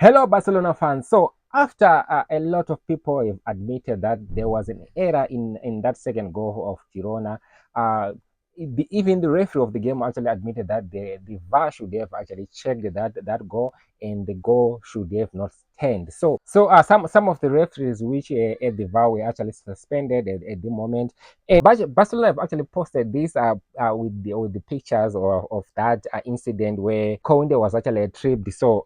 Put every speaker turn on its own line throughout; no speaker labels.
Hello, Barcelona fans. So, after a lot of people have admitted that there was an error in that second goal of Girona, uh, even the referee of the game actually admitted that the VAR should have actually checked that goal, and the goal should have not stand. So some of the referees which at the VAR were actually suspended at the moment. And Barcelona have actually posted this with the pictures of that incident where Conde was actually tripped. So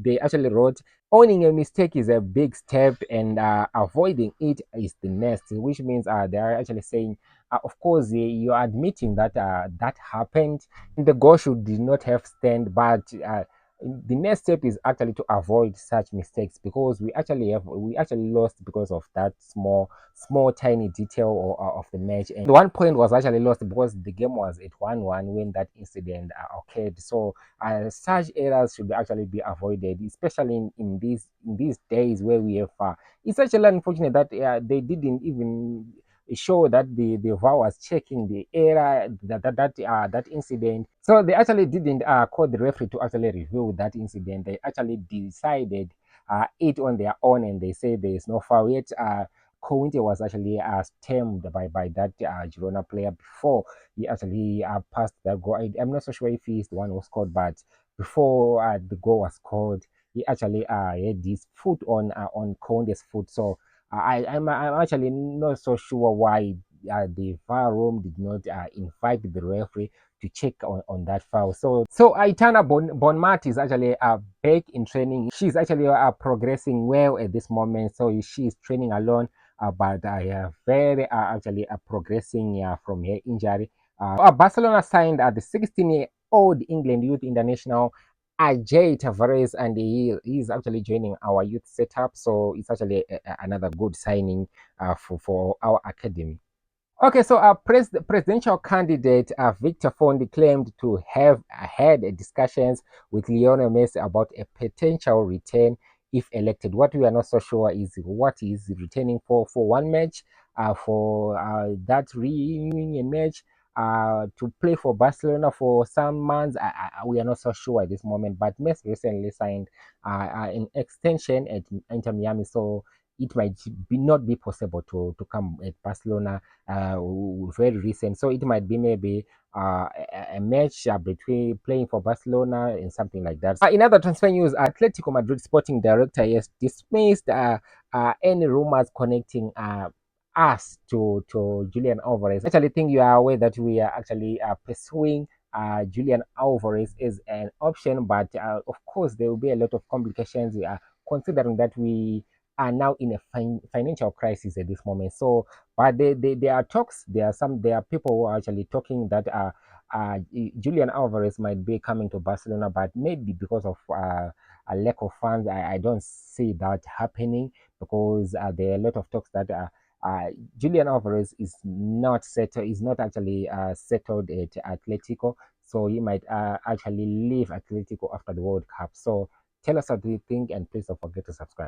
they actually wrote, owning a mistake is a big step, and avoiding it is the next, which means they are actually saying, of course, you are admitting that that happened. The goal should did not have stand, but the next step is actually to avoid such mistakes, because we actually lost because of that small tiny detail of the match. And the one point was actually lost because the game was at 1-1 when that incident occurred. So such errors should actually be avoided, especially in these days where we have it's actually unfortunate that they didn't even show that the VAR was checking the error, that incident. So they actually didn't call the referee to actually review that incident. They actually decided it on their own, and they say there is no foul yet. Conte was actually stamped by that Girona player before he actually passed that goal. I'm not so sure if he's the one who scored, but before the goal was scored, he actually had his foot on Conte's foot. So I'm actually not so sure why the VAR room did not invite the referee to check on that foul. So Aitana Bonmati is actually back in training. She's actually progressing well at this moment. So she's training alone, but very actually progressing from her injury. Barcelona signed the 16-year-old England youth international Alvarez, and he is actually joining our youth setup. So it's actually another good signing for our academy. Okay, so our presidential candidate Victor Fondi claimed to have had discussions with Lionel Messi about a potential return if elected. What we are not so sure is what he's returning for one match, for that reunion match, to play for Barcelona for some months. We are not so sure at this moment. But Messi recently signed an extension at Inter Miami, so it might not be possible to come at Barcelona very recent. So it might be maybe a match between playing for Barcelona and something like that. In other transfer news, Atletico Madrid sporting director has dismissed any rumors connecting us to Julian Alvarez. I actually think you are aware that we are actually pursuing Julian Alvarez is an option, but of course there will be a lot of complications considering that we are now in a financial crisis at this moment. So, but there are talks. There are people who are actually talking that Julian Alvarez might be coming to Barcelona, but maybe because of a lack of funds, I don't see that happening, because there are a lot of talks that. Julian Alvarez is not settled. Is not actually settled at Atletico, so he might actually leave Atletico after the World Cup. So tell us what you think, and please don't forget to subscribe.